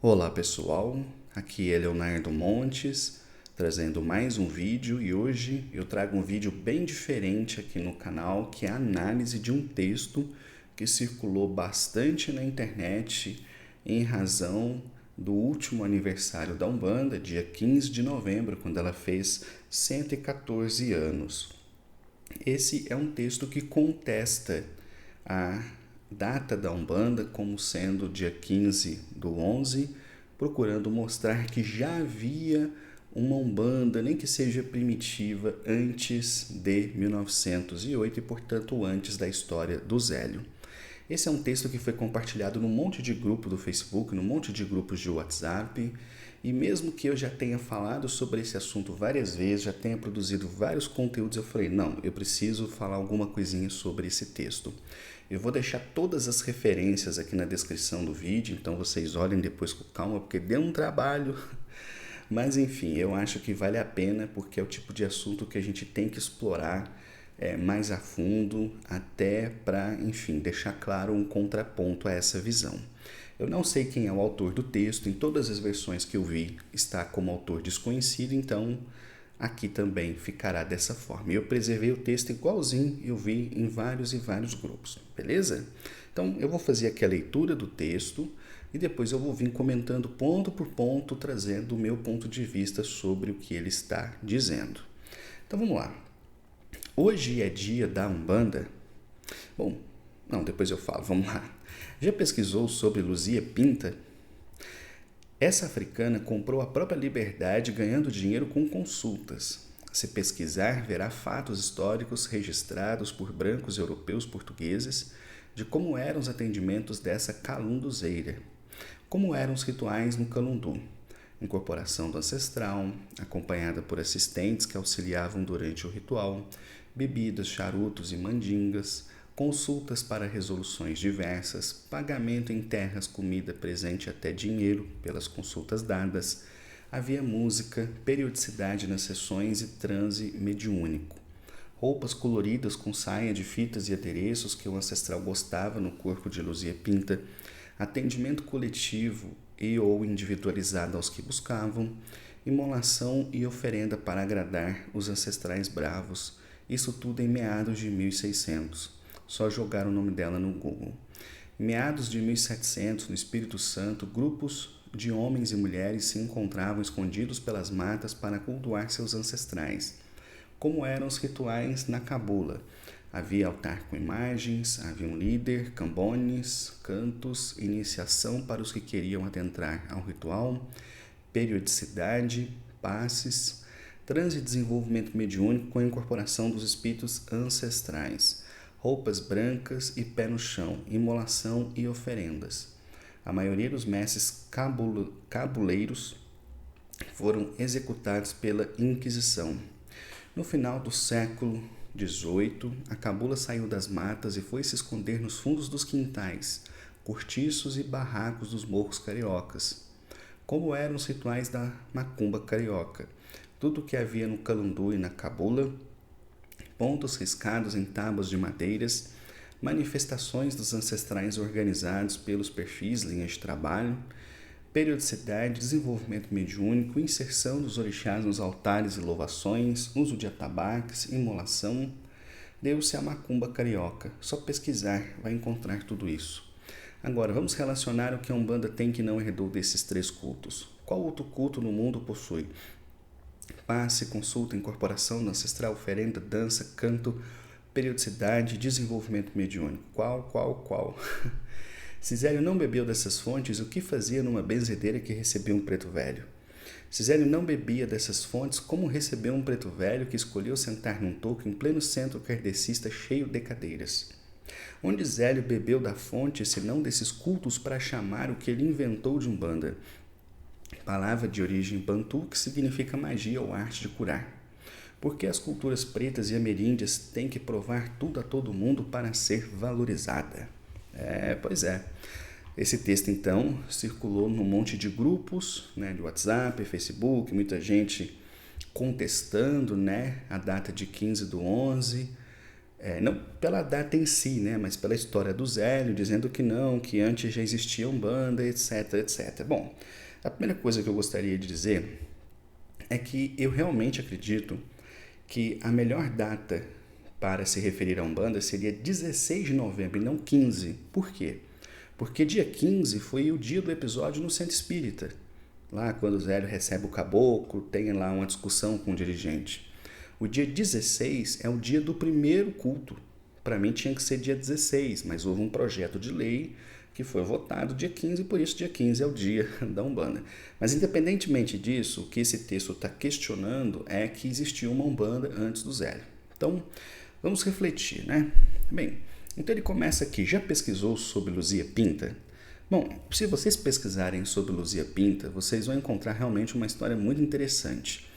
Olá pessoal, aqui é Leonardo Montes, trazendo mais um vídeo e hoje eu trago um vídeo bem diferente aqui no canal, que é a análise de um texto que circulou bastante na internet em razão do último aniversário da Umbanda, dia 15 de novembro, quando ela fez 114 anos. Esse é um texto que contesta a data da Umbanda como sendo dia 15 do 11, procurando mostrar que já havia uma Umbanda, nem que seja primitiva, antes de 1908 e, portanto, antes da história do Zélio. Esse é um texto que foi compartilhado num monte de grupo do Facebook, num monte de grupos de WhatsApp, e mesmo que eu já tenha falado sobre esse assunto várias vezes, já tenha produzido vários conteúdos, eu falei, não, eu preciso falar alguma coisinha sobre esse texto. Eu vou deixar todas as referências aqui na descrição do vídeo, então vocês olhem depois com calma, porque deu um trabalho. Mas enfim, eu acho que vale a pena, porque é o tipo de assunto que a gente tem que explorar mais a fundo, até para, enfim, deixar claro um contraponto a essa visão. Eu não sei quem é o autor do texto, em todas as versões que eu vi está como autor desconhecido, então aqui também ficará dessa forma. Eu preservei o texto igualzinho eu vi em vários e vários grupos, beleza? Então eu vou fazer aqui a leitura do texto e depois eu vou vir comentando ponto por ponto, trazendo o meu ponto de vista sobre o que ele está dizendo. Então vamos lá. Hoje é dia da Umbanda? Bom, não, depois eu falo, vamos lá. Já pesquisou sobre Luzia Pinta? Essa africana comprou a própria liberdade ganhando dinheiro com consultas. Se pesquisar, verá fatos históricos registrados por brancos europeus portugueses de como eram os atendimentos dessa calunduzeira. Como eram os rituais no calundu. Incorporação do ancestral, acompanhada por assistentes que auxiliavam durante o ritual, bebidas, charutos e mandingas, consultas para resoluções diversas, pagamento em terras, comida, presente até dinheiro pelas consultas dadas. Havia música, periodicidade nas sessões e transe mediúnico. Roupas coloridas com saia de fitas e adereços que o ancestral gostava no corpo de Luzia Pinta, atendimento coletivo e ou individualizado aos que buscavam, imolação e oferenda para agradar os ancestrais bravos, isso tudo em meados de 1600. Só jogar o nome dela no Google. Em meados de 1700, no Espírito Santo, grupos de homens e mulheres se encontravam escondidos pelas matas para cultuar seus ancestrais. Como eram os rituais na cabula? Havia altar com imagens, havia um líder, cambones, cantos, iniciação para os que queriam adentrar ao ritual, periodicidade, passes, transe e desenvolvimento mediúnico com a incorporação dos espíritos ancestrais, roupas brancas e pé no chão, imolação e oferendas. A maioria dos mestres cabuleiros foram executados pela Inquisição. No final do século XVIII, a cabula saiu das matas e foi se esconder nos fundos dos quintais, cortiços e barracos dos morros cariocas. Como eram os rituais da macumba carioca? Tudo o que havia no calundu e na cabula, pontos riscados em tábuas de madeiras, manifestações dos ancestrais organizados pelos perfis, linhas de trabalho, periodicidade, desenvolvimento mediúnico, inserção dos orixás nos altares e louvações, uso de atabaques, imolação, deu-se a macumba carioca. Só pesquisar vai encontrar tudo isso. Agora, vamos relacionar o que a Umbanda tem que não herdou desses três cultos. Qual outro culto no mundo possui passe, consulta, incorporação do ancestral, oferenda, dança, canto, periodicidade, desenvolvimento mediúnico? Qual? Se Zélio não bebeu dessas fontes, o que fazia numa benzedeira que recebeu um preto velho? Se Zélio não bebia dessas fontes, como recebeu um preto velho que escolheu sentar num toco em pleno centro kardecista cheio de cadeiras? Onde Zélio bebeu da fonte, senão desses cultos para chamar o que ele inventou de Umbanda? Palavra de origem bantu que significa magia ou arte de curar. Por que as culturas pretas e ameríndias têm que provar tudo a todo mundo para ser valorizada? Pois é. Esse texto, então, circulou num monte de grupos, de WhatsApp, Facebook, muita gente contestando, a data de 15 do 11, não pela data em si, né, mas pela história do Zélio, dizendo que não, que antes já existia Umbanda, etc, etc. Bom, a primeira coisa que eu gostaria de dizer é que eu realmente acredito que a melhor data para se referir a Umbanda seria 16 de novembro e não 15. Por quê? Porque dia 15 foi o dia do episódio no Centro Espírita. Lá quando o Zélio recebe o caboclo, tem lá uma discussão com o dirigente. O dia 16 é o dia do primeiro culto. Para mim tinha que ser dia 16, mas houve um projeto de lei que foi votado dia 15, e por isso dia 15 é o dia da Umbanda. Mas independentemente disso, o que esse texto está questionando é que existiu uma Umbanda antes do Zélio. Então, vamos refletir, né? Bem, então ele começa aqui, já pesquisou sobre Luzia Pinta? Bom, se vocês pesquisarem sobre Luzia Pinta, vocês vão encontrar realmente uma história muito interessante.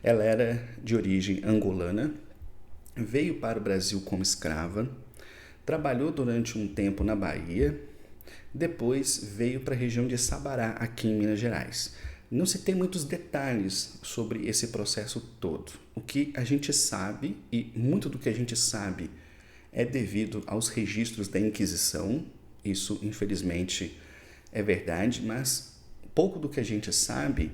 Ela era de origem angolana, veio para o Brasil como escrava, trabalhou durante um tempo na Bahia, depois veio para a região de Sabará, aqui em Minas Gerais. Não se tem muitos detalhes sobre esse processo todo. O que a gente sabe, e muito do que a gente sabe é devido aos registros da Inquisição, isso infelizmente é verdade, mas pouco do que a gente sabe,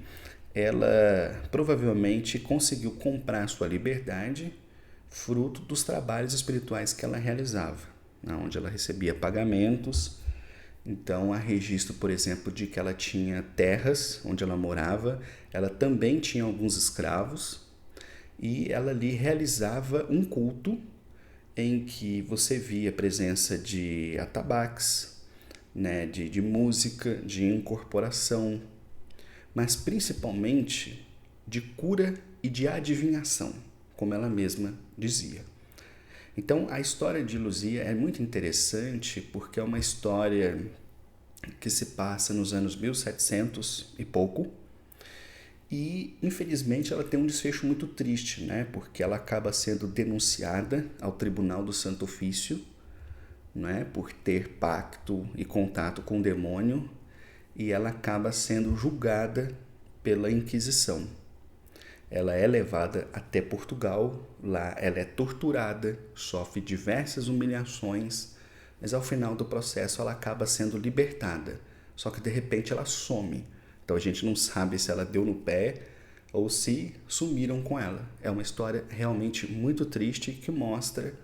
ela provavelmente conseguiu comprar sua liberdade fruto dos trabalhos espirituais que ela realizava, onde ela recebia pagamentos. Então há registro, por exemplo, de que ela tinha terras onde ela morava, ela também tinha alguns escravos e ela ali realizava um culto em que você via a presença de atabaques, né, de música, de incorporação, mas principalmente de cura e de adivinhação, como ela mesma dizia. Então, a história de Luzia é muito interessante porque é uma história que se passa nos anos 1700 e pouco e, infelizmente, ela tem um desfecho muito triste, né? Porque ela acaba sendo denunciada ao Tribunal do Santo Ofício, né? Por ter pacto e contato com o demônio e ela acaba sendo julgada pela Inquisição. Ela é levada até Portugal, lá ela é torturada, sofre diversas humilhações, mas ao final do processo ela acaba sendo libertada. Só que de repente ela some. Então a gente não sabe se ela deu no pé ou se sumiram com ela. É uma história realmente muito triste que mostra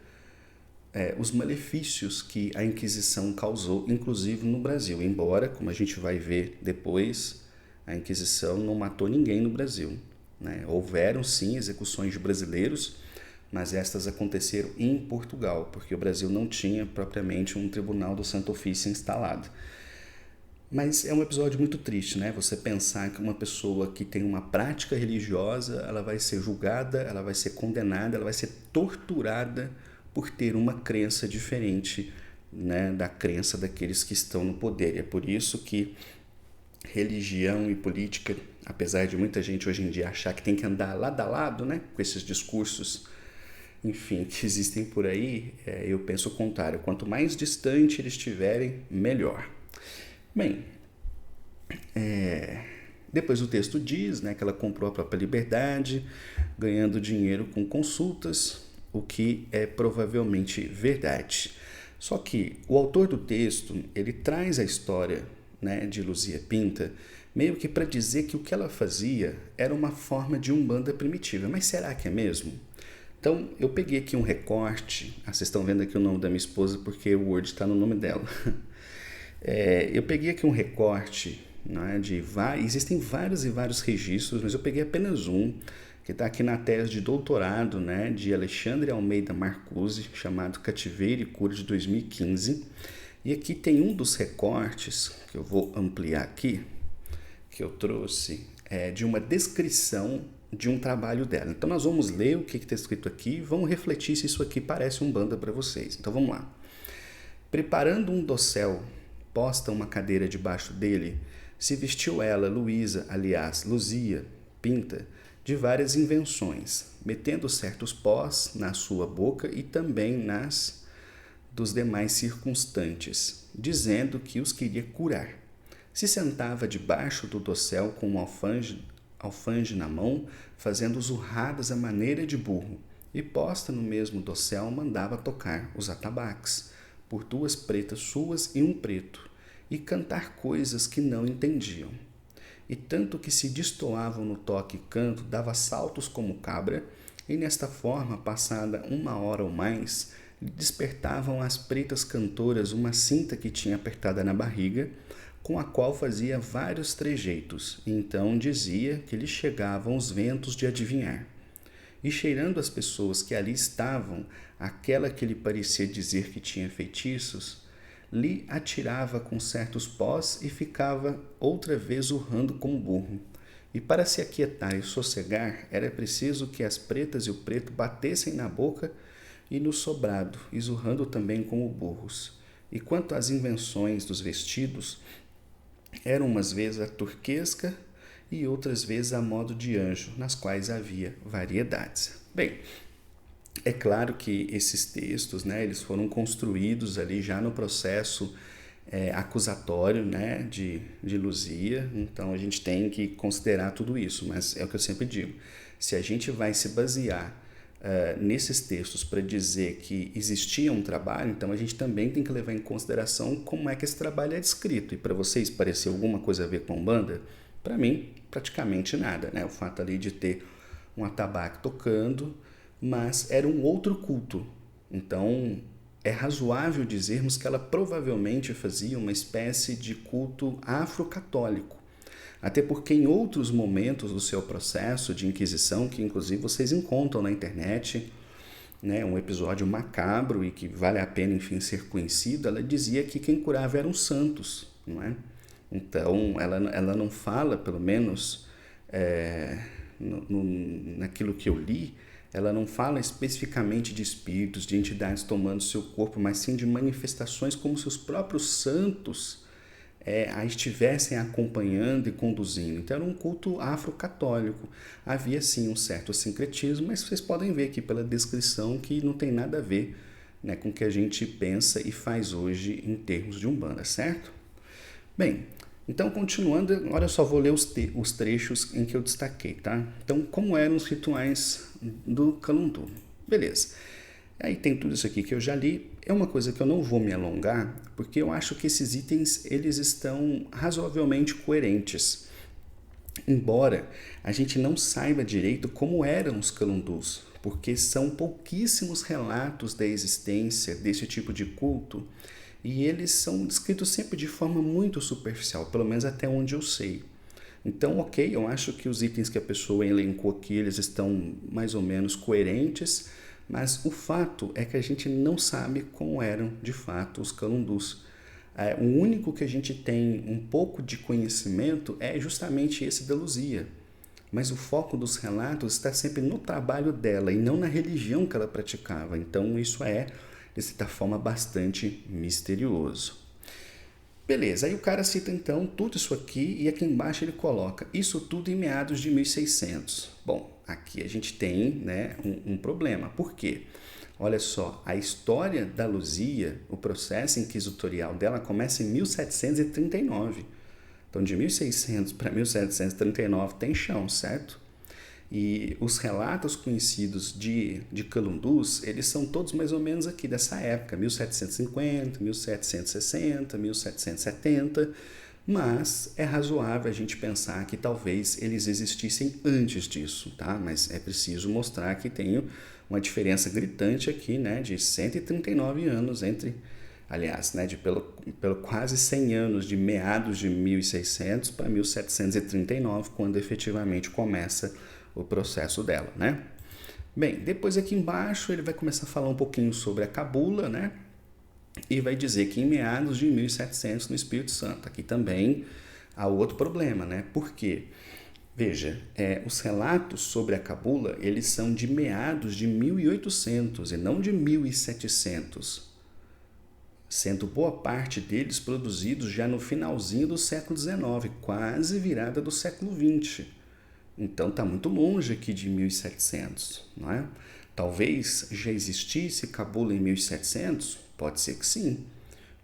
os malefícios que a Inquisição causou, inclusive no Brasil. Embora, como a gente vai ver depois, a Inquisição não matou ninguém no Brasil. Né? Houveram sim execuções de brasileiros, mas estas aconteceram em Portugal, porque o Brasil não tinha propriamente um tribunal do Santo Ofício instalado. Mas é um episódio muito triste, né? Você pensar que uma pessoa que tem uma prática religiosa, ela vai ser julgada, ela vai ser condenada, ela vai ser torturada por ter uma crença diferente, né, da crença daqueles que estão no poder. E é por isso que religião e política, apesar de muita gente hoje em dia achar que tem que andar lado a lado, né, com esses discursos, enfim, que existem por aí, eu penso o contrário. Quanto mais distante eles estiverem, melhor. Bem, depois o texto diz, né, que ela comprou a própria liberdade, ganhando dinheiro com consultas, o que é provavelmente verdade. Só que o autor do texto, ele traz a história, né, de Luzia Pinta, meio que para dizer que o que ela fazia era uma forma de umbanda primitiva. Mas será que é mesmo? Então, eu peguei aqui um recorte, vocês estão vendo aqui o nome da minha esposa porque o Word está no nome dela. Eu peguei aqui um recorte, né, existem vários e vários registros, mas eu peguei apenas um, que está aqui na tese de doutorado, né, de Alexandre Almeida Marcuse, chamado Cativeiro e Cura, de 2015. E aqui tem um dos recortes, que eu vou ampliar aqui, que eu trouxe, de uma descrição de um trabalho dela. Então nós vamos ler o que está escrito aqui e vamos refletir se isso aqui parece Umbanda para vocês. Então vamos lá. Preparando um dossel, posta uma cadeira debaixo dele, se vestiu ela, Luísa, aliás, Luzia Pinta, de várias invenções, metendo certos pós na sua boca e também nas dos demais circunstantes, dizendo que os queria curar. Se sentava debaixo do dossel com um alfange na mão, fazendo zurradas à maneira de burro, e posta no mesmo dossel mandava tocar os atabaques, por 2 pretas suas e um preto, e cantar coisas que não entendiam. E tanto que se destoavam no toque e canto, dava saltos como cabra, e nesta forma, passada 1 hora ou mais, despertavam às pretas cantoras uma cinta que tinha apertada na barriga, com a qual fazia vários trejeitos, e então dizia que lhe chegavam os ventos de adivinhar. E cheirando as pessoas que ali estavam, aquela que lhe parecia dizer que tinha feitiços, lhe atirava com certos pós e ficava outra vez urrando como burro. E para se aquietar e sossegar, era preciso que as pretas e o preto batessem na boca e no sobrado, e zurrando também como burros. E quanto às invenções dos vestidos, eram umas vezes a turquesca e outras vezes a modo de anjo, nas quais havia variedades. Bem, é claro que esses textos, né, eles foram construídos ali já no processo acusatório, né, de Luzia, então a gente tem que considerar tudo isso, mas é o que eu sempre digo, se a gente vai se basear nesses textos para dizer que existia um trabalho, então a gente também tem que levar em consideração como é que esse trabalho é descrito. E para vocês parecer alguma coisa a ver com Umbanda? Para mim, praticamente nada, né? O fato ali de ter um atabaque tocando, mas era um outro culto. Então, é razoável dizermos que ela provavelmente fazia uma espécie de culto afro-católico. Até porque em outros momentos do seu processo de inquisição, que inclusive vocês encontram na internet, né, um episódio macabro e que vale a pena, enfim, ser conhecido, ela dizia que quem curava eram santos, não é? Então, ela não fala, pelo menos naquilo que eu li, ela não fala especificamente de espíritos, de entidades tomando seu corpo, mas sim de manifestações como se os próprios santos a estivessem acompanhando e conduzindo. Então era um culto afro-católico. Havia sim um certo sincretismo, mas vocês podem ver aqui pela descrição que não tem nada a ver, né, com o que a gente pensa e faz hoje em termos de Umbanda, certo? Bem, então continuando, agora eu só vou ler os trechos em que eu destaquei, tá? Então, como eram os rituais do Calundu? Beleza. Aí tem tudo isso aqui que eu já li. É uma coisa que eu não vou me alongar, porque eu acho que esses itens eles estão razoavelmente coerentes. Embora a gente não saiba direito como eram os calundus, porque são pouquíssimos relatos da existência desse tipo de culto e eles são descritos sempre de forma muito superficial, pelo menos até onde eu sei. Então, ok, eu acho que os itens que a pessoa elencou aqui, eles estão mais ou menos coerentes, mas o fato é que a gente não sabe como eram, de fato, os calundus. O único que a gente tem um pouco de conhecimento é justamente esse da Luzia. Mas o foco dos relatos está sempre no trabalho dela e não na religião que ela praticava. Então, isso é, de certa forma, bastante misterioso. Beleza, aí o cara cita então tudo isso aqui e aqui embaixo ele coloca isso tudo em meados de 1600. Bom, aqui a gente tem, né, um problema. Por quê? Olha só, a história da Luzia, o processo inquisitorial dela começa em 1739. Então, de 1600 para 1739 tem chão, certo? E os relatos conhecidos de calundus, eles são todos mais ou menos aqui dessa época, 1750, 1760, 1770, mas é razoável a gente pensar que talvez eles existissem antes disso, tá? Mas é preciso mostrar que tem uma diferença gritante aqui, né, de 139 anos entre, aliás, né, de pelo quase 100 anos, de meados de 1600 para 1739, quando efetivamente começa o processo dela, né? Bem, depois aqui embaixo ele vai começar a falar um pouquinho sobre a cabula, né? E vai dizer que em meados de 1700 no Espírito Santo. Aqui também há outro problema, né? Por quê? Veja, os relatos sobre a cabula, eles são de meados de 1800 e não de 1700, sendo boa parte deles produzidos já no finalzinho do século XIX, quase virada do século XX. Então está muito longe aqui de 1700, não é? Talvez já existisse cabula em 1700, pode ser que sim,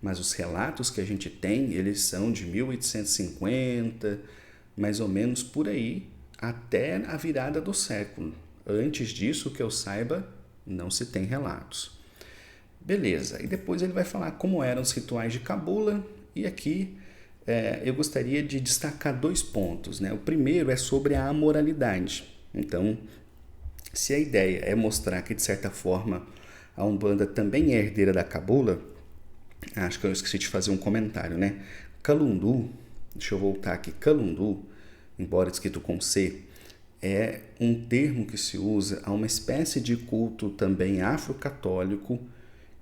mas os relatos que a gente tem, eles são de 1850, mais ou menos por aí, até a virada do século. Antes disso, que eu saiba, não se tem relatos. Beleza, e depois ele vai falar como eram os rituais de cabula, e aqui eu gostaria de destacar 2 pontos, né? O primeiro é sobre a amoralidade. Então, se a ideia é mostrar que, de certa forma, a Umbanda também é herdeira da cabula, acho que eu esqueci de fazer um comentário, né? Calundu, deixa eu voltar aqui, Calundu, embora escrito com C, é um termo que se usa a uma espécie de culto também afro-católico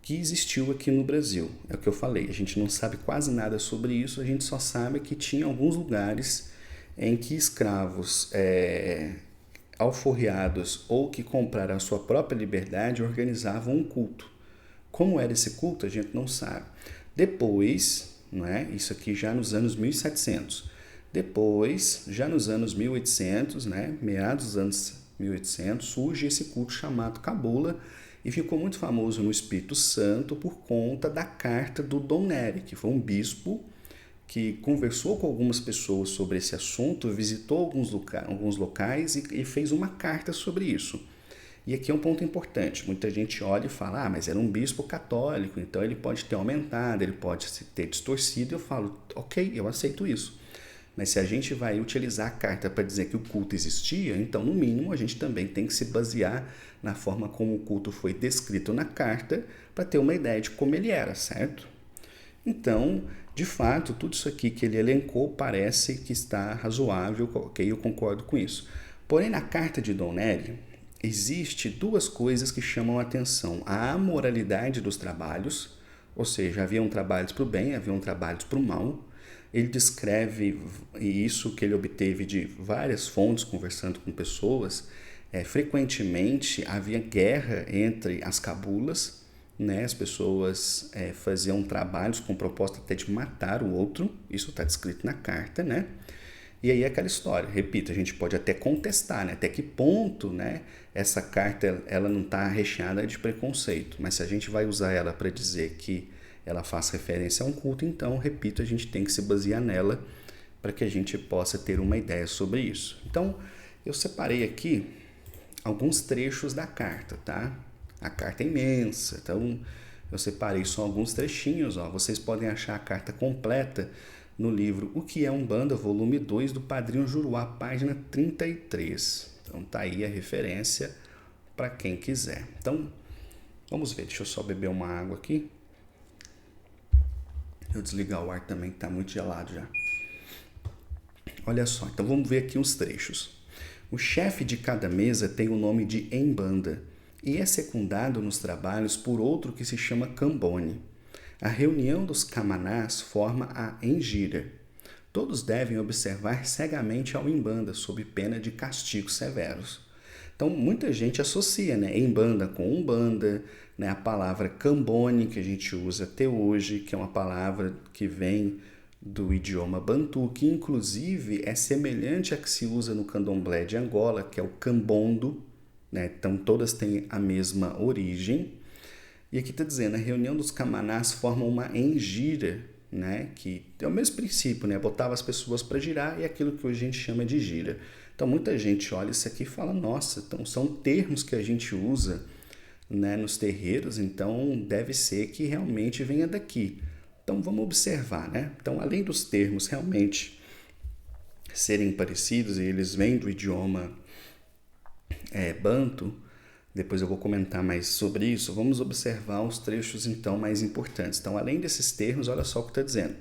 que existiu aqui no Brasil. É o que eu falei, a gente não sabe quase nada sobre isso, a gente só sabe que tinha alguns lugares em que escravos alforriados ou que compraram a sua própria liberdade organizavam um culto. Como era esse culto, a gente não sabe. Depois, não é? Isso aqui já nos anos 1700. Depois, já nos anos 1800, né? Meados dos anos 1800, surge esse culto chamado cabula e ficou muito famoso no Espírito Santo por conta da carta do Dom Nery, que foi um bispo que conversou com algumas pessoas sobre esse assunto, visitou alguns locais e fez uma carta sobre isso. E aqui é um ponto importante. Muita gente olha e fala, mas era um bispo católico, então ele pode ter aumentado, ele pode ter distorcido. Eu falo, ok, eu aceito isso. Mas se a gente vai utilizar a carta para dizer que o culto existia, então, no mínimo, a gente também tem que se basear na forma como o culto foi descrito na carta para ter uma ideia de como ele era, certo? Então, de fato, tudo isso aqui que ele elencou parece que está razoável, ok, eu concordo com isso. Porém, na carta de Dom Nery, existe 2 coisas que chamam a atenção. A amoralidade dos trabalhos, ou seja, haviam trabalhos para o bem, haviam trabalhos para o mal. Ele descreve isso que ele obteve de várias fontes, conversando com pessoas. Frequentemente havia guerra entre as cabulas, né? As pessoas faziam trabalhos com proposta até de matar o outro, isso está descrito na carta, né? E aí é aquela história, repito, a gente pode até contestar, né? Até que ponto, né, essa carta ela não está recheada de preconceito, mas se a gente vai usar ela para dizer que ela faz referência a um culto, então, repito, a gente tem que se basear nela para que a gente possa ter uma ideia sobre isso. Então, eu separei aqui alguns trechos da carta, tá? A carta é imensa, então eu separei só alguns trechinhos, ó. Vocês podem achar a carta completa no livro O que é Umbanda, volume 2, do Padrinho Juruá, página 33. Então tá aí a referência para quem quiser. Então, vamos ver, deixa eu só beber uma água aqui. Eu desligar o ar também, que está muito gelado já. Olha só, então vamos ver aqui uns trechos. O chefe de cada mesa tem o nome de Embanda e é secundado nos trabalhos por outro que se chama Cambone. A reunião dos camanás forma a Engira. Todos devem observar cegamente ao Embanda, sob pena de castigos severos. Então, muita gente associa, né, Embanda com Umbanda, né, a palavra Cambone, que a gente usa até hoje, que é uma palavra que vem do idioma Bantu, que inclusive é semelhante à que se usa no candomblé de Angola, que é o Cambondo, né? Então, todas têm a mesma origem. E aqui está dizendo, a reunião dos camanás forma uma engira, né? Que é o mesmo princípio, né? Botava as pessoas para girar e é aquilo que hoje a gente chama de gira. Então, muita gente olha isso aqui e fala, nossa, então são termos que a gente usa, né, nos terreiros, então deve ser que realmente venha daqui. Então, vamos observar, né? Então, além dos termos realmente serem parecidos e eles vêm do idioma Banto, depois eu vou comentar mais sobre isso, vamos observar os trechos, então, mais importantes. Então, além desses termos, olha só o que está dizendo.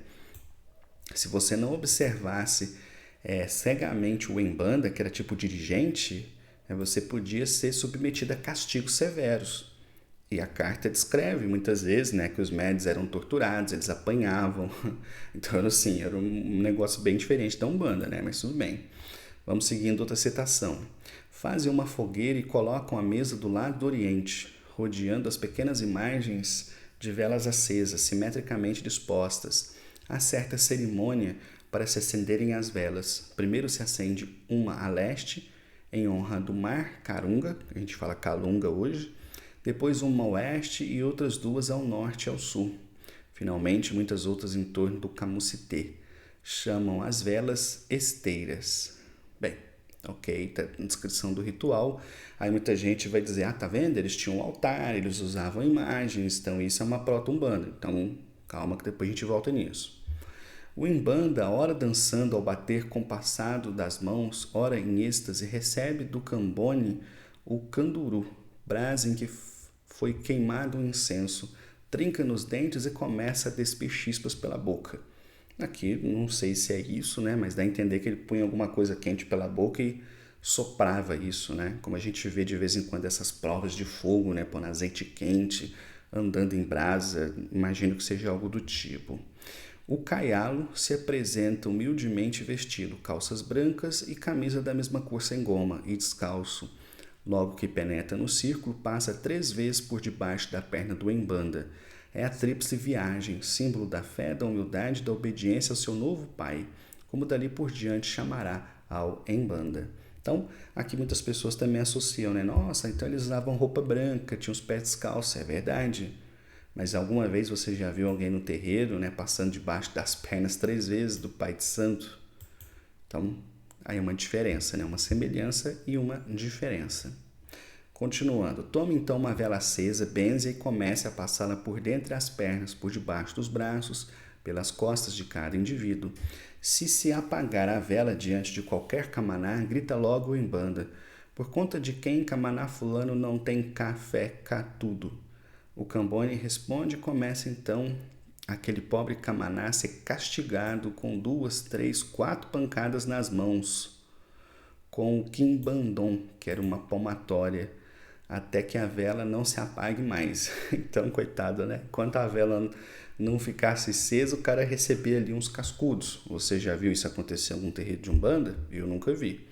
Se você não observasse cegamente o Embanda, que era tipo dirigente, você podia ser submetido a castigos severos. E a carta descreve muitas vezes, né, que os médios eram torturados, eles apanhavam. Então, assim, era um negócio bem diferente da Umbanda, né? Mas tudo bem. Vamos seguindo outra citação. Fazem uma fogueira e colocam a mesa do lado do oriente, rodeando as pequenas imagens de velas acesas, simetricamente dispostas. Há certa cerimônia para se acenderem as velas. Primeiro se acende uma a leste, em honra do mar Carunga, a gente fala Calunga hoje, depois uma ao oeste e outras 2 ao norte e ao sul. Finalmente, muitas outras em torno do Camucité. Chamam as velas esteiras. Bem, Ok, tá na descrição do ritual. Aí muita gente vai dizer, tá vendo? Eles tinham um altar, eles usavam imagens, então isso é uma proto-umbanda. Então, calma que depois a gente volta nisso. O Umbanda, ora dançando ao bater compassado das mãos, ora em êxtase, recebe do Cambone o canduru, brasa em que foi queimado o incenso, trinca nos dentes e começa a despir chispas pela boca. Aqui, não sei se é isso, né? Mas dá a entender que ele punha alguma coisa quente pela boca e soprava isso, né? Como a gente vê de vez em quando essas provas de fogo, né? Pondo azeite quente, andando em brasa, imagino que seja algo do tipo. O caialo se apresenta humildemente vestido, calças brancas e camisa da mesma cor sem goma, e descalço. Logo que penetra no círculo, passa 3 vezes por debaixo da perna do Embanda. É a tríplice viagem, símbolo da fé, da humildade e da obediência ao seu novo pai, como dali por diante chamará ao Embanda. Então, aqui muitas pessoas também associam, né? Nossa, então eles usavam roupa branca, tinham os pés descalços, é verdade. Mas alguma vez você já viu alguém no terreiro, né, passando debaixo das pernas 3 vezes do Pai de Santo? Então, aí é uma diferença, né? Uma semelhança e uma diferença. Continuando, tome então uma vela acesa, benze e comece a passá-la por dentre as pernas, por debaixo dos braços, pelas costas de cada indivíduo. Se apagar a vela diante de qualquer camaná, grita logo em banda. Por conta de quem camaná fulano não tem café, cá tudo. O Cambone responde e começa então aquele pobre camaná a ser castigado com 2, 3, 4 pancadas nas mãos, com o quimbandom, que era uma palmatória, até que a vela não se apague mais. Então, coitado, né? Enquanto a vela não ficasse acesa, o cara recebia ali uns cascudos. Você já viu isso acontecer em algum terreiro de Umbanda? Eu nunca vi.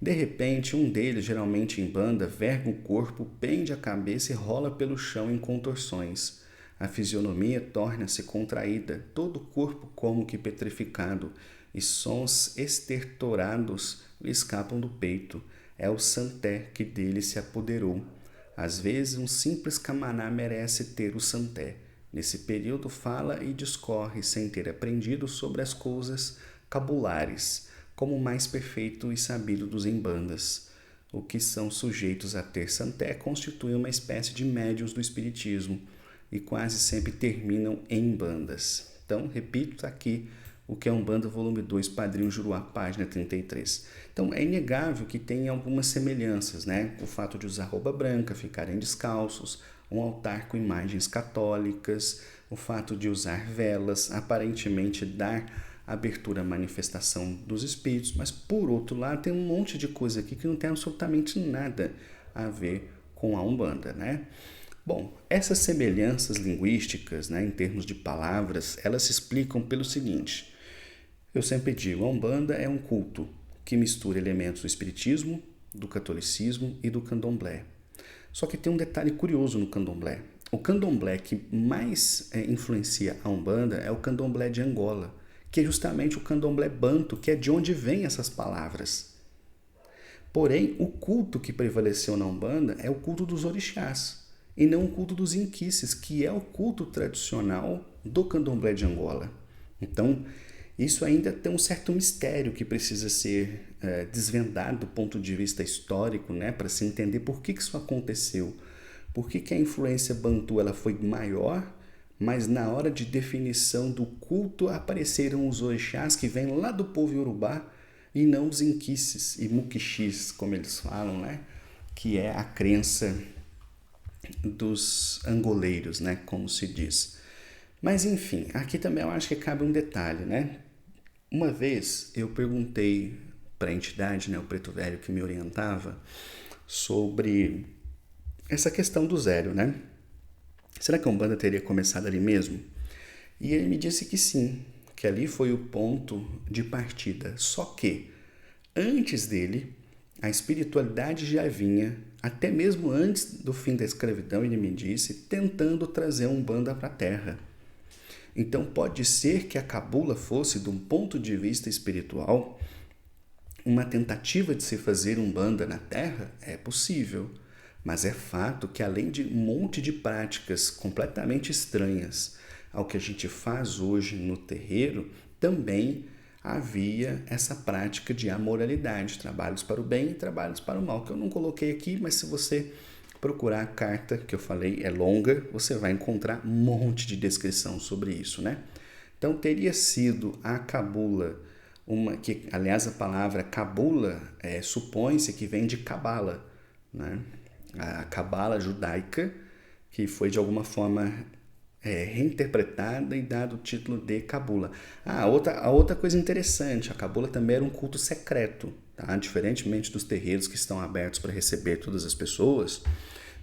De repente, um deles, geralmente em banda, verga o corpo, pende a cabeça e rola pelo chão em contorções. A fisionomia torna-se contraída, todo o corpo como que petrificado, e sons estertorados lhe escapam do peito. É o santé que dele se apoderou. Às vezes, um simples camaná merece ter o santé. Nesse período, fala e discorre sem ter aprendido sobre as coisas cabulares, como o mais perfeito e sabido dos embandas. O que são sujeitos a ter santé constituem uma espécie de médiuns do espiritismo e quase sempre terminam em bandas. Então, repito aqui o que é Umbanda, volume 2, Padrinho Juruá, página 33. Então, é inegável que tem algumas semelhanças, né? O fato de usar roupa branca, ficarem descalços, um altar com imagens católicas, o fato de usar velas, aparentemente dar abertura à manifestação dos espíritos, mas por outro lado tem um monte de coisa aqui que não tem absolutamente nada a ver com a Umbanda, né? Bom, essas semelhanças linguísticas, né, em termos de palavras, elas se explicam pelo seguinte. Eu sempre digo, a Umbanda é um culto que mistura elementos do espiritismo, do catolicismo e do candomblé. Só que tem um detalhe curioso no candomblé. O candomblé que mais influencia a Umbanda é o candomblé de Angola, que é justamente o candomblé banto, que é de onde vêm essas palavras. Porém, o culto que prevaleceu na Umbanda é o culto dos orixás, e não o culto dos inquices, que é o culto tradicional do candomblé de Angola. Então, isso ainda tem um certo mistério que precisa ser desvendado do ponto de vista histórico, né, para se entender por que isso aconteceu. Por que a influência bantu ela foi maior, mas na hora de definição do culto apareceram os orixás que vêm lá do povo iorubá e não os inquices e muquixis, como eles falam, né, que é a crença dos angoleiros, né, como se diz. Mas enfim, aqui também eu acho que cabe um detalhe, né? Uma vez eu perguntei para a entidade, né, o preto velho que me orientava, sobre essa questão do zero, né? Será que a Umbanda teria começado ali mesmo? E ele me disse que sim, que ali foi o ponto de partida. Só que, antes dele, a espiritualidade já vinha, até mesmo antes do fim da escravidão, ele me disse, tentando trazer a Umbanda para a Terra. Então pode ser que a cabula fosse, de um ponto de vista espiritual, uma tentativa de se fazer Umbanda na Terra? É possível. Mas é fato que, além de um monte de práticas completamente estranhas ao que a gente faz hoje no terreiro, também havia essa prática de amoralidade, trabalhos para o bem e trabalhos para o mal, que eu não coloquei aqui, mas se você procurar a carta que eu falei, é longa, você vai encontrar um monte de descrição sobre isso, né? Então, teria sido a cabula, que, aliás, a palavra cabula supõe-se que vem de cabala, né? A cabala judaica, que foi de alguma forma reinterpretada e dado o título de cabula. A outra coisa interessante, a cabula também era um culto secreto, tá? Diferentemente dos terreiros que estão abertos para receber todas as pessoas,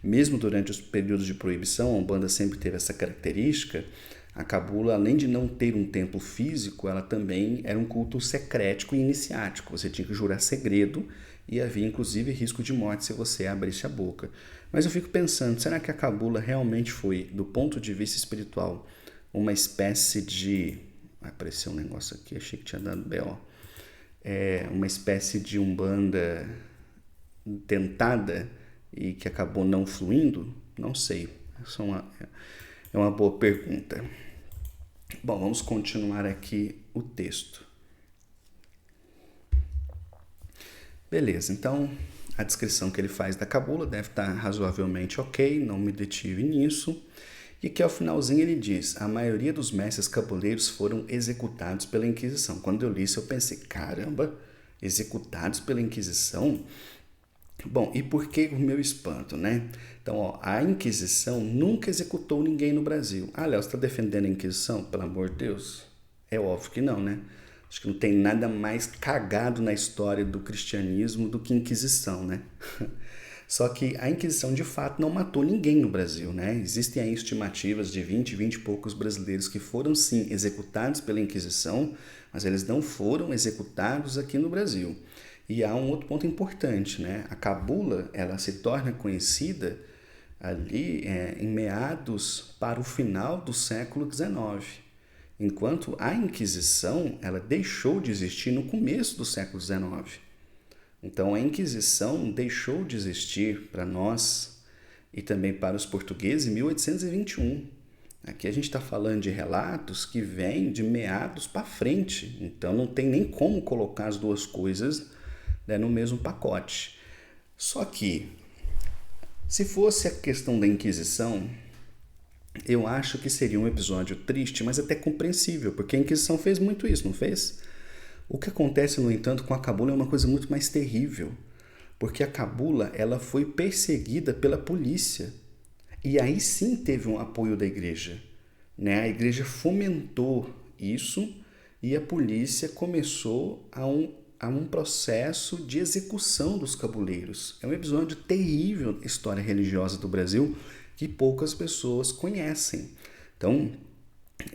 mesmo durante os períodos de proibição, a Umbanda sempre teve essa característica. A cabula, além de não ter um templo físico, ela também era um culto secrético e iniciático. Você tinha que jurar segredo e havia inclusive risco de morte se você abrisse a boca. Mas eu fico pensando, será que a cabula realmente foi, do ponto de vista espiritual, uma espécie de... Apareceu um negócio aqui, achei que tinha dado B.O. Uma espécie de Umbanda tentada e que acabou não fluindo? Não sei. Essa é uma boa pergunta. Bom, vamos continuar aqui o texto. Beleza, então a descrição que ele faz da cabula deve estar razoavelmente ok, não me detive nisso. E que ao finalzinho ele diz, a maioria dos mestres cabuleiros foram executados pela Inquisição. Quando eu li isso eu pensei, caramba, executados pela Inquisição? Bom, e por que o meu espanto, né? Então, a Inquisição nunca executou ninguém no Brasil. Ah, Léo, você está defendendo a Inquisição? Pelo amor de Deus. É óbvio que não, né? Acho que não tem nada mais cagado na história do cristianismo do que Inquisição, né? Só que a Inquisição, de fato, não matou ninguém no Brasil, né? Existem aí estimativas de 20 e poucos brasileiros que foram, sim, executados pela Inquisição, mas eles não foram executados aqui no Brasil. E há um outro ponto importante, né? A cabula, ela se torna conhecida ali em meados para o final do século XIX, enquanto a Inquisição, ela deixou de existir no começo do século XIX. Então, a Inquisição deixou de existir para nós e também para os portugueses em 1821. Aqui a gente está falando de relatos que vêm de meados para frente, então não tem nem como colocar as duas coisas, né, no mesmo pacote. Só que, se fosse a questão da Inquisição, eu acho que seria um episódio triste, mas até compreensível, porque a Inquisição fez muito isso, não fez? O que acontece, no entanto, com a cabula é uma coisa muito mais terrível, porque a cabula ela foi perseguida pela polícia. E aí sim teve um apoio da igreja, né? A igreja fomentou isso e a polícia começou a um processo de execução dos cabuleiros. É um episódio terrível da história religiosa do Brasil que poucas pessoas conhecem. Então,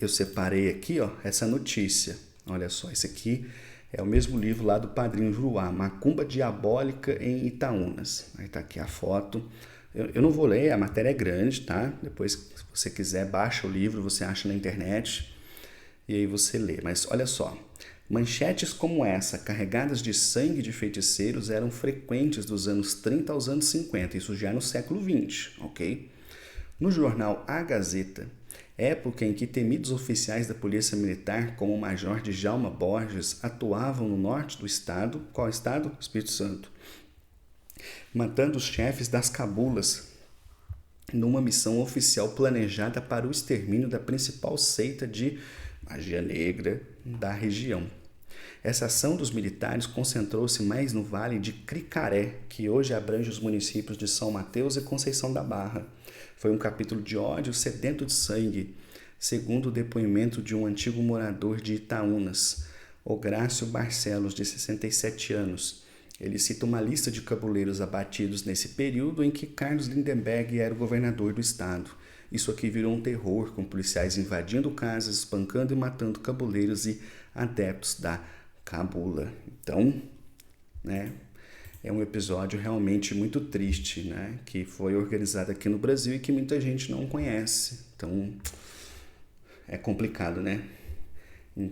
eu separei aqui essa notícia. Olha só, esse aqui é o mesmo livro lá do Padrinho Juruá, Macumba Diabólica em Itaúnas. Aí tá aqui a foto. Eu não vou ler, a matéria é grande, tá? Depois, se você quiser, baixa o livro, você acha na internet e aí você lê. Mas olha só, manchetes como essa, carregadas de sangue de feiticeiros, eram frequentes dos anos 30 aos anos 50, isso já no século XX, ok? No jornal A Gazeta, época em que temidos oficiais da Polícia Militar, como o Major Djalma Borges, atuavam no norte do estado, qual estado? Espírito Santo, matando os chefes das cabulas numa missão oficial planejada para o extermínio da principal seita de magia negra da região. Essa ação dos militares concentrou-se mais no vale de Cricaré, que hoje abrange os municípios de São Mateus e Conceição da Barra. Foi um capítulo de ódio sedento de sangue, segundo o depoimento de um antigo morador de Itaúnas, Ográcio Barcelos, de 67 anos. Ele cita uma lista de cabuleiros abatidos nesse período em que Carlos Lindenberg era o governador do estado. Isso aqui virou um terror, com policiais invadindo casas, espancando e matando cabuleiros e adeptos da cabula. Então, né, é um episódio realmente muito triste, né, que foi organizado aqui no Brasil e que muita gente não conhece. Então, é complicado, né?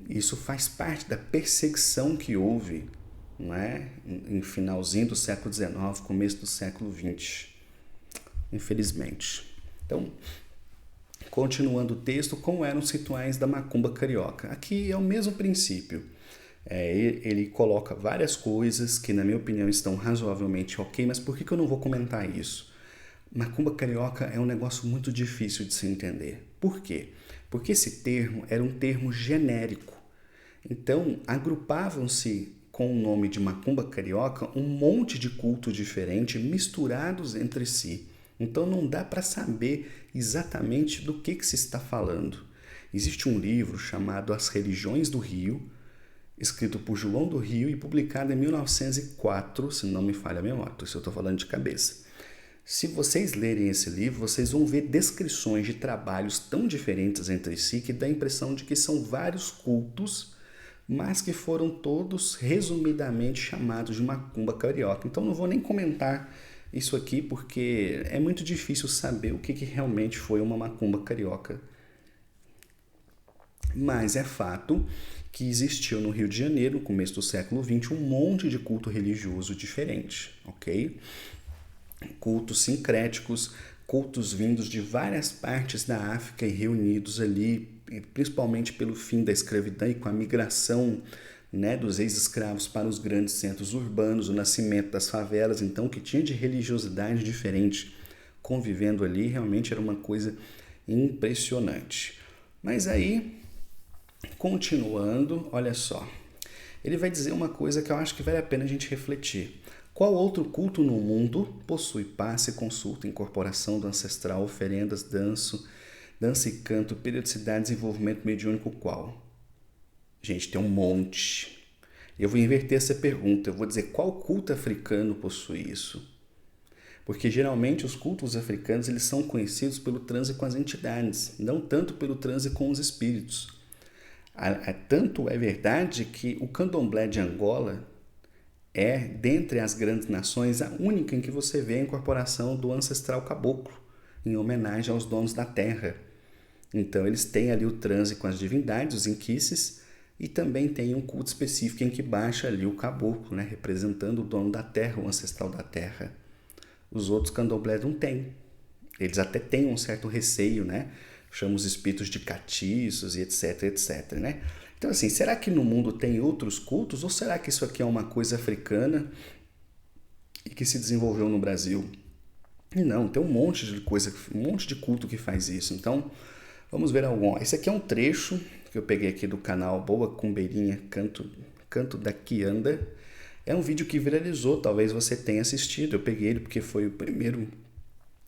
Isso faz parte da perseguição que houve, né, em finalzinho do século XIX, começo do século XX, infelizmente. Então, continuando o texto, como eram os rituais da macumba carioca? Aqui é o mesmo princípio. Ele coloca várias coisas que, na minha opinião, estão razoavelmente ok, mas por que eu não vou comentar isso? Macumba carioca é um negócio muito difícil de se entender. Por quê? Porque esse termo era um termo genérico. Então, agrupavam-se com o nome de macumba carioca um monte de cultos diferentes misturados entre si. Então, não dá para saber exatamente do que se está falando. Existe um livro chamado As Religiões do Rio, escrito por João do Rio e publicado em 1904, se não me falha a memória, isso eu estou falando de cabeça. Se vocês lerem esse livro, vocês vão ver descrições de trabalhos tão diferentes entre si que dá a impressão de que são vários cultos, mas que foram todos resumidamente chamados de macumba carioca. Então não vou nem comentar isso aqui porque é muito difícil saber o que realmente foi uma macumba carioca. Mas é fato que existiu no Rio de Janeiro, no começo do século XX, um monte de culto religioso diferente, ok? Cultos sincréticos, cultos vindos de várias partes da África e reunidos ali, principalmente pelo fim da escravidão e com a migração, né, dos ex-escravos para os grandes centros urbanos, o nascimento das favelas. Então, o que tinha de religiosidade diferente convivendo ali realmente era uma coisa impressionante. Mas aí, continuando, olha só, ele vai dizer uma coisa que eu acho que vale a pena a gente refletir. Qual outro culto no mundo possui passe, consulta, incorporação do ancestral, oferendas, dança e canto, periodicidade, desenvolvimento mediúnico, qual? Gente, tem um monte. Eu vou inverter essa pergunta, eu vou dizer qual culto africano possui isso? Porque geralmente os cultos africanos eles são conhecidos pelo transe com as entidades, não tanto pelo transe com os espíritos. Tanto é verdade que o candomblé de Angola é, dentre as grandes nações, a única em que você vê a incorporação do ancestral caboclo, em homenagem aos donos da terra. Então eles têm ali o transe com as divindades, os inquices, e também tem um culto específico em que baixa ali o caboclo, né, representando o dono da terra, o ancestral da terra. Os outros candomblés não têm. Eles até têm um certo receio, né? Chamam os espíritos de catiços e etc, etc, né? Então, assim, será que no mundo tem outros cultos ou será que isso aqui é uma coisa africana e que se desenvolveu no Brasil? E não, tem um monte de coisa, um monte de culto que faz isso. Então, vamos ver algum. Esse aqui é um trecho que eu peguei aqui do canal Boa Cumbeirinha Canto da Quianda. É um vídeo que viralizou, talvez você tenha assistido. Eu peguei ele porque foi o primeiro,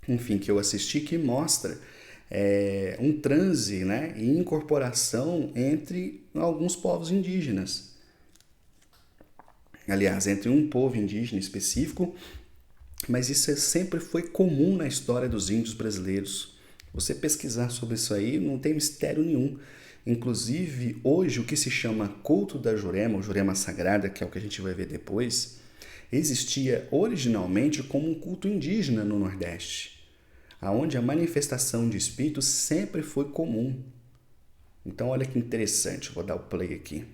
enfim, que eu assisti, que mostra um transe, né, e incorporação entre alguns povos indígenas. Aliás, entre um povo indígena específico, mas isso sempre foi comum na história dos índios brasileiros. Você pesquisar sobre isso aí não tem mistério nenhum. Inclusive, hoje, o que se chama culto da Jurema, ou Jurema Sagrada, que é o que a gente vai ver depois, existia originalmente como um culto indígena no Nordeste, onde a manifestação de espíritos sempre foi comum. Então, olha que interessante, vou dar o play aqui.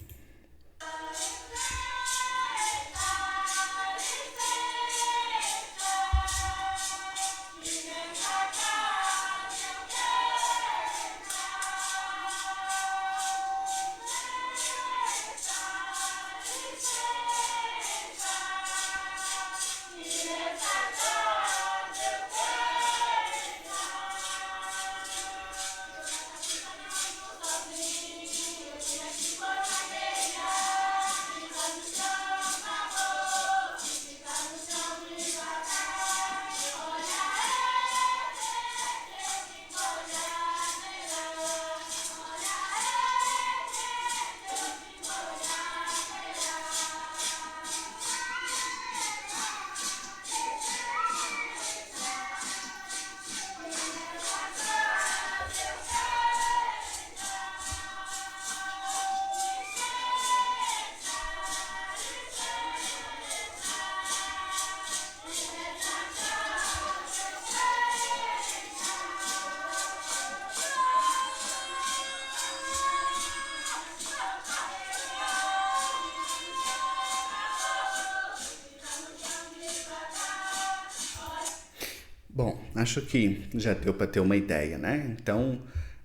Bom, acho que já deu para ter uma ideia, né? Então,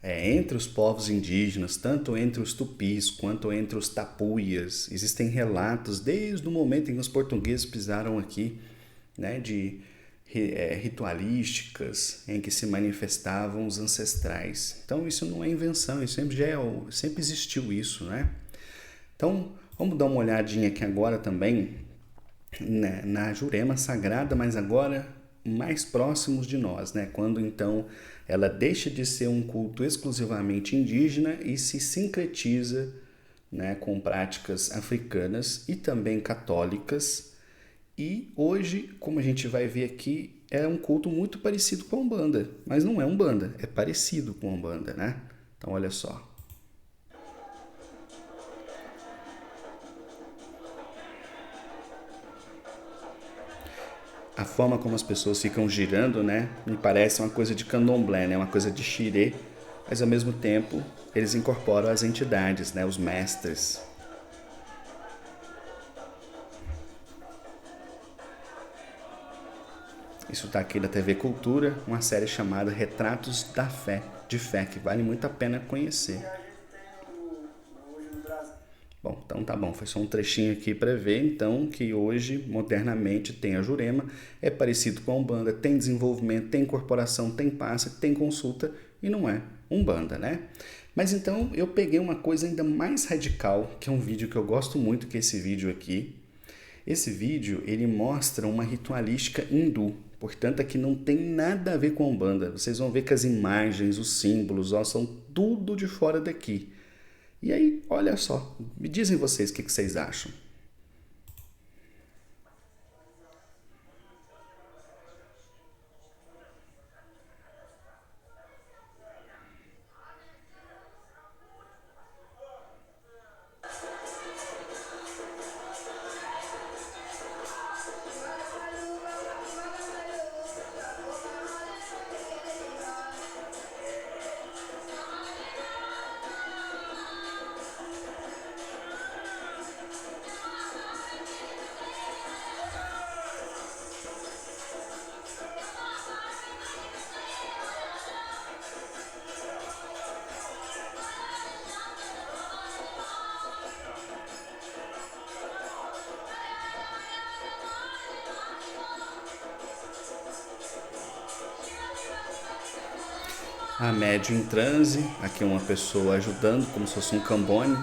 entre os povos indígenas, tanto entre os tupis quanto entre os tapuias. Existem relatos desde o momento em que os portugueses pisaram aqui, né, de ritualísticas em que se manifestavam os ancestrais. Então isso não é invenção, isso sempre existiu isso, né? Então vamos dar uma olhadinha aqui agora também, né, na Jurema Sagrada, mas agora mais próximos de nós, né? Quando então ela deixa de ser um culto exclusivamente indígena e se sincretiza, né, com práticas africanas e também católicas. E hoje, como a gente vai ver aqui, é um culto muito parecido com a Umbanda, mas não é Umbanda, é parecido com a Umbanda, né? Então olha só. A forma como as pessoas ficam girando, né, me parece uma coisa de candomblé, né, uma coisa de xirê, mas ao mesmo tempo eles incorporam as entidades, né, os mestres. Isso está aqui da TV Cultura, uma série chamada Retratos da Fé, de Fé, que vale muito a pena conhecer. Bom, então tá bom, foi só um trechinho aqui para ver, então, que hoje, modernamente, tem a Jurema, é parecido com a Umbanda, tem desenvolvimento, tem incorporação, tem passe, tem consulta, e não é Umbanda, né? Mas então eu peguei uma coisa ainda mais radical, que é um vídeo que eu gosto muito, que é esse vídeo aqui. Esse vídeo, ele mostra uma ritualística hindu, portanto aqui não tem nada a ver com a Umbanda. Vocês vão ver que as imagens, os símbolos, ó, são tudo de fora daqui. E aí, olha só, me dizem vocês o que vocês acham. A médium em transe, aqui uma pessoa ajudando, como se fosse um cambone.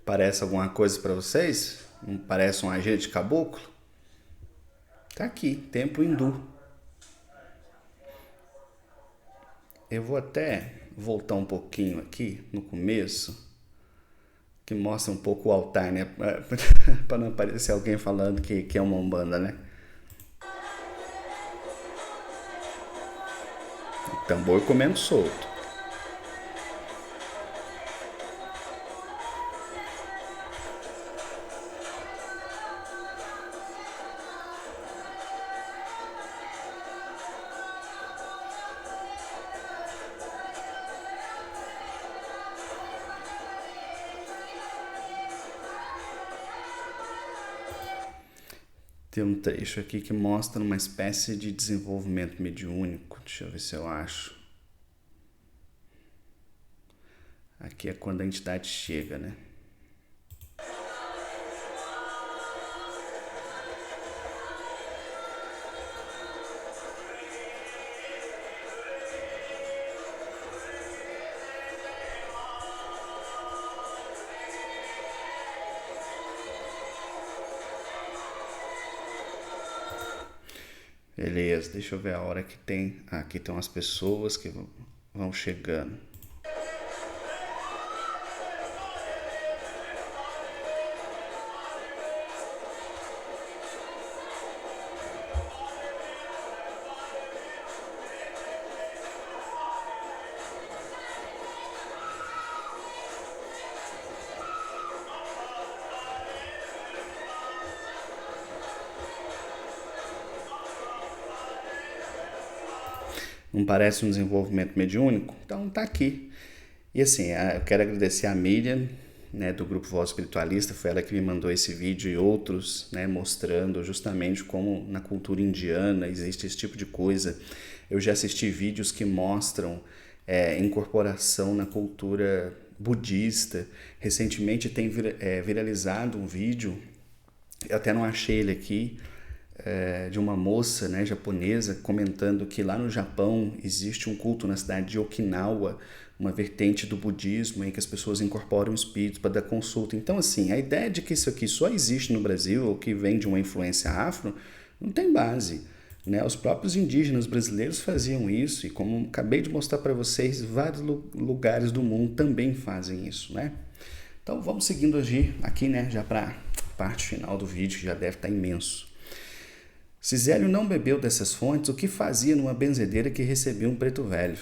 Parece alguma coisa para vocês? Não parece um agente caboclo? Tá aqui, templo hindu. Eu vou até voltar um pouquinho aqui no começo, que mostra um pouco o altar, né? Para não aparecer alguém falando que é uma umbanda, né? O tambor comendo solto. Tem um trecho aqui que mostra uma espécie de desenvolvimento mediúnico. Deixa eu ver se eu acho. Aqui é quando a entidade chega, né? Beleza, deixa eu ver a hora que tem. Aqui tem umas pessoas que vão chegando. Não parece um desenvolvimento mediúnico? Então tá aqui. E assim, eu quero agradecer a Miriam, né, do Grupo Voz Espiritualista, foi ela que me mandou esse vídeo e outros, né, mostrando justamente como na cultura indiana existe esse tipo de coisa. Eu já assisti vídeos que mostram incorporação na cultura budista. Recentemente tem viralizado um vídeo, eu até não achei ele aqui, de uma moça, né, japonesa comentando que lá no Japão existe um culto na cidade de Okinawa, uma vertente do budismo em que as pessoas incorporam espíritos para dar consulta. Então, assim, a ideia de que isso aqui só existe no Brasil ou que vem de uma influência afro não tem base, né? Os próprios indígenas brasileiros faziam isso e, como acabei de mostrar para vocês, vários lugares do mundo também fazem isso, né? Então, vamos seguindo aqui, né, já para a parte final do vídeo, que já deve estar imenso. Se Zélio não bebeu dessas fontes, o que fazia numa benzedeira que recebia um preto velho?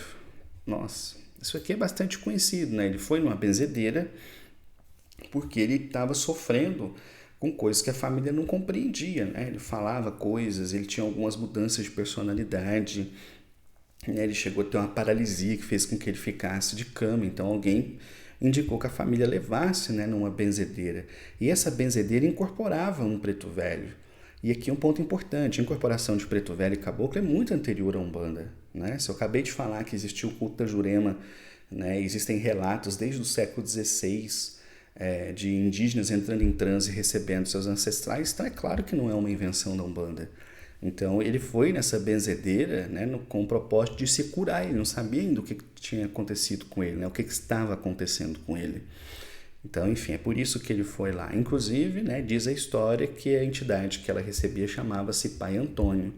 Nossa, isso aqui é bastante conhecido, né? Ele foi numa benzedeira porque ele estava sofrendo com coisas que a família não compreendia, né? Ele falava coisas, ele tinha algumas mudanças de personalidade, né? Ele chegou a ter uma paralisia que fez com que ele ficasse de cama, então alguém indicou que a família levasse, né, numa benzedeira. E essa benzedeira incorporava um preto velho. E aqui um ponto importante, a incorporação de preto velho e caboclo é muito anterior à Umbanda, né? Se eu acabei de falar que existiu o culto da Jurema, né, existem relatos desde o século XVI de indígenas entrando em transe e recebendo seus ancestrais, então é claro que não é uma invenção da Umbanda. Então ele foi nessa benzedeira, né, com o propósito de se curar, ele não sabia ainda o que tinha acontecido com ele, né, o que estava acontecendo com ele. Então, enfim, é por isso que ele foi lá. Inclusive, né, diz a história que a entidade que ela recebia chamava-se Pai Antônio,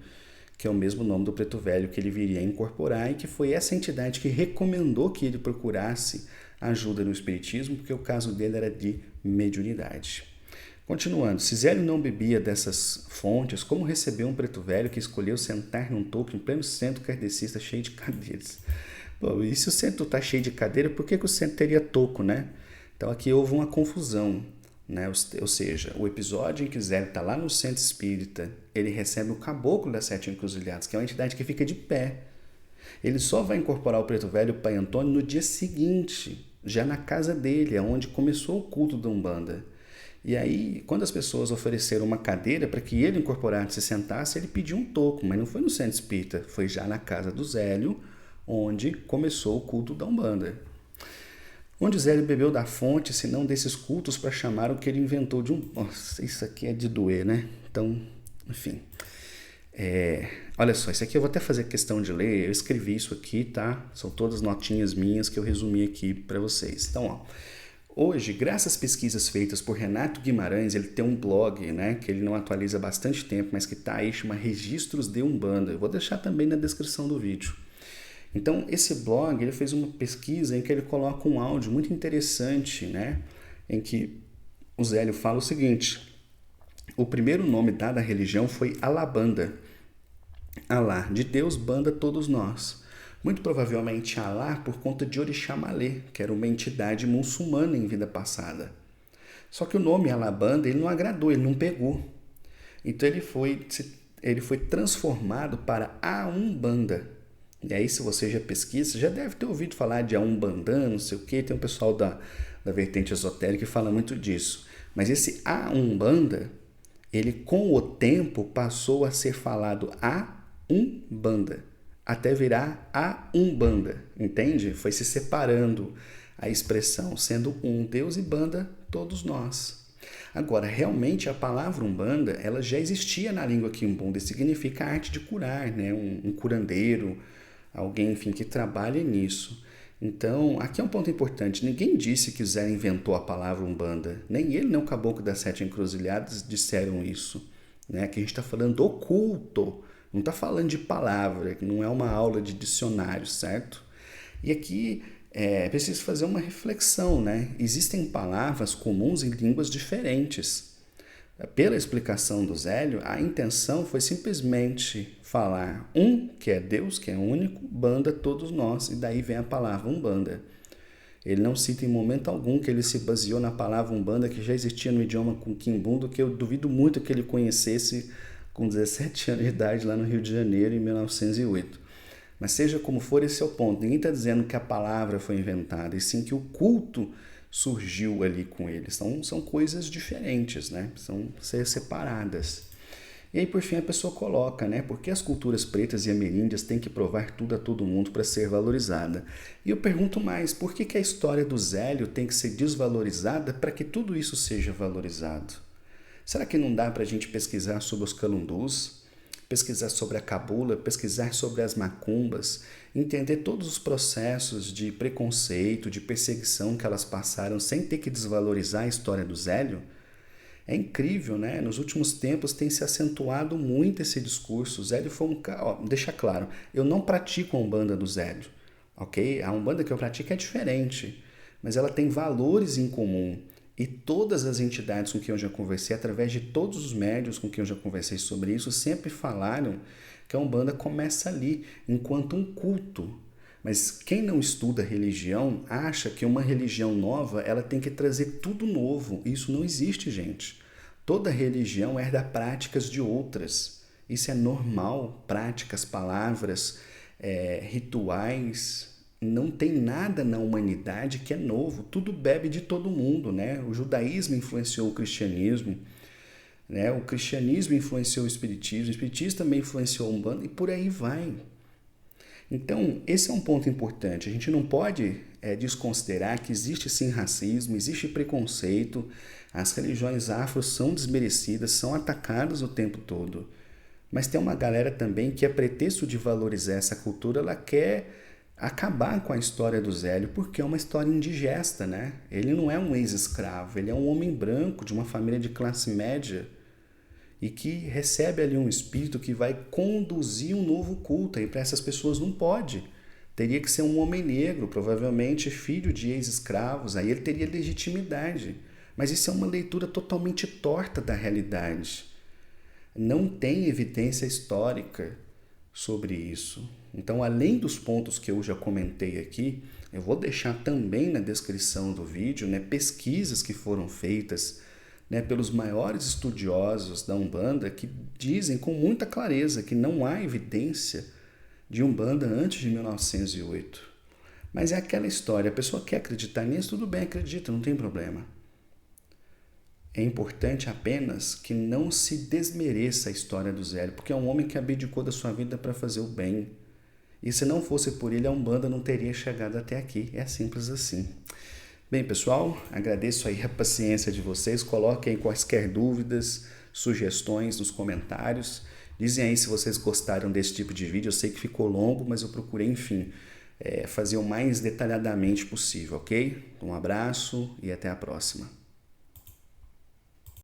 que é o mesmo nome do preto velho que ele viria a incorporar, e que foi essa entidade que recomendou que ele procurasse ajuda no espiritismo, porque o caso dele era de mediunidade. Continuando, se Zélio não bebia dessas fontes, como recebeu um preto velho que escolheu sentar num toco em pleno centro kardecista cheio de cadeiras? Bom, e se o centro está cheio de cadeira, por que o centro teria toco, né? Então aqui houve uma confusão, né? Ou seja, o episódio em que Zélio está lá no centro espírita, ele recebe o caboclo das Sete Encruzilhadas, que é uma entidade que fica de pé. Ele só vai incorporar o preto velho, o Pai Antônio, no dia seguinte, já na casa dele, onde começou o culto da Umbanda. E aí, quando as pessoas ofereceram uma cadeira para que ele incorporasse e se sentasse, ele pediu um toco, mas não foi no centro espírita, foi já na casa do Zélio, onde começou o culto da Umbanda. Onde Zélio bebeu da fonte, senão desses cultos, para chamar o que ele inventou de um... Nossa, isso aqui é de doer, né? Então, enfim. Olha só, isso aqui eu vou até fazer questão de ler, eu escrevi isso aqui, tá? São todas notinhas minhas que eu resumi aqui para vocês. Então, ó, hoje, graças às pesquisas feitas por Renato Guimarães, ele tem um blog, né, que ele não atualiza há bastante tempo, mas que tá aí, chama Registros de Umbanda. Eu vou deixar também na descrição do vídeo. Então, esse blog, ele fez uma pesquisa em que ele coloca um áudio muito interessante, né, em que o Zélio fala o seguinte: o primeiro nome dado à religião foi Alabanda. Alá, de Deus, banda todos nós. Muito provavelmente Alá por conta de Orixá Malê, que era uma entidade muçulmana em vida passada. Só que o nome Alabanda ele não agradou, ele não pegou. Então ele foi transformado para A Umbanda. E aí, se você já pesquisa, já deve ter ouvido falar de A Umbanda, não sei o quê. Tem um pessoal da vertente esotérica que fala muito disso. Mas esse A Umbanda, ele com o tempo passou a ser falado A Umbanda, até virar A Umbanda, entende? Foi se separando a expressão, sendo um Deus e banda todos nós. Agora, realmente a palavra Umbanda, ela já existia na língua quimbunda e significa arte de curar, né? Um curandeiro, alguém, enfim, que trabalha nisso. Então, aqui é um ponto importante. Ninguém disse que Zé inventou a palavra Umbanda. Nem ele, nem o Caboclo das Sete Encruzilhadas disseram isso. Né? Que a gente está falando do culto, não está falando de palavra, que não é uma aula de dicionário, certo? E aqui é preciso fazer uma reflexão, né? Existem palavras comuns em línguas diferentes. Pela explicação do Zélio, a intenção foi simplesmente falar que é Deus, que é único, banda todos nós, e daí vem a palavra Umbanda. Ele não cita em momento algum que ele se baseou na palavra Umbanda, que já existia no idioma quimbundo, que eu duvido muito que ele conhecesse com 17 anos de idade lá no Rio de Janeiro, em 1908. Mas seja como for, esse é o ponto. Ninguém está dizendo que a palavra foi inventada, e sim que o culto surgiu ali com eles. São coisas diferentes, né? São separadas. E aí, por fim, a pessoa coloca, né? Por que as culturas pretas e ameríndias têm que provar tudo a todo mundo para ser valorizada? E eu pergunto mais, por que a história do Zélio tem que ser desvalorizada para que tudo isso seja valorizado? Será que não dá para a gente pesquisar sobre os calundus, pesquisar sobre a cabula, pesquisar sobre as macumbas, entender todos os processos de preconceito, de perseguição que elas passaram sem ter que desvalorizar a história do Zélio? É incrível, né? Nos últimos tempos tem se acentuado muito esse discurso. O Zélio foi um cara... Deixa claro, eu não pratico a Umbanda do Zélio, ok? A Umbanda que eu pratico é diferente, mas ela tem valores em comum. E todas as entidades com quem eu já conversei, através de todos os médiuns com quem eu já conversei sobre isso, sempre falaram que a Umbanda começa ali, enquanto um culto. Mas quem não estuda religião acha que uma religião nova ela tem que trazer tudo novo. Isso não existe, gente. Toda religião herda práticas de outras. Isso é normal. Práticas, palavras, rituais. Não tem nada na humanidade que é novo. Tudo bebe de todo mundo, né? O judaísmo influenciou o cristianismo, né? O cristianismo influenciou o espiritismo também influenciou o Umbanda e por aí vai. Então, esse é um ponto importante. A gente não pode desconsiderar que existe sim racismo, existe preconceito, as religiões afro são desmerecidas, são atacadas o tempo todo. Mas tem uma galera também que, a pretexto de valorizar essa cultura, ela quer acabar com a história do Zélio, porque é uma história indigesta, né? Ele não é um ex-escravo, ele é um homem branco de uma família de classe média, e que recebe ali um espírito que vai conduzir um novo culto. E para essas pessoas não pode. Teria que ser um homem negro, provavelmente filho de ex-escravos, aí ele teria legitimidade. Mas isso é uma leitura totalmente torta da realidade. Não tem evidência histórica sobre isso. Então, além dos pontos que eu já comentei aqui, eu vou deixar também na descrição do vídeo, né, pesquisas que foram feitas, né, pelos maiores estudiosos da Umbanda, que dizem com muita clareza que não há evidência de Umbanda antes de 1908. Mas é aquela história, a pessoa quer acreditar nisso, tudo bem, acredita, não tem problema. É importante apenas que não se desmereça a história do Zélio, porque é um homem que abdicou da sua vida para fazer o bem. E se não fosse por ele, a Umbanda não teria chegado até aqui. É simples assim. Bem, pessoal, agradeço aí a paciência de vocês. Coloquem quaisquer dúvidas, sugestões nos comentários. Dizem aí se vocês gostaram desse tipo de vídeo. Eu sei que ficou longo, mas eu procurei, enfim, fazer o mais detalhadamente possível, ok? Um abraço e até a próxima.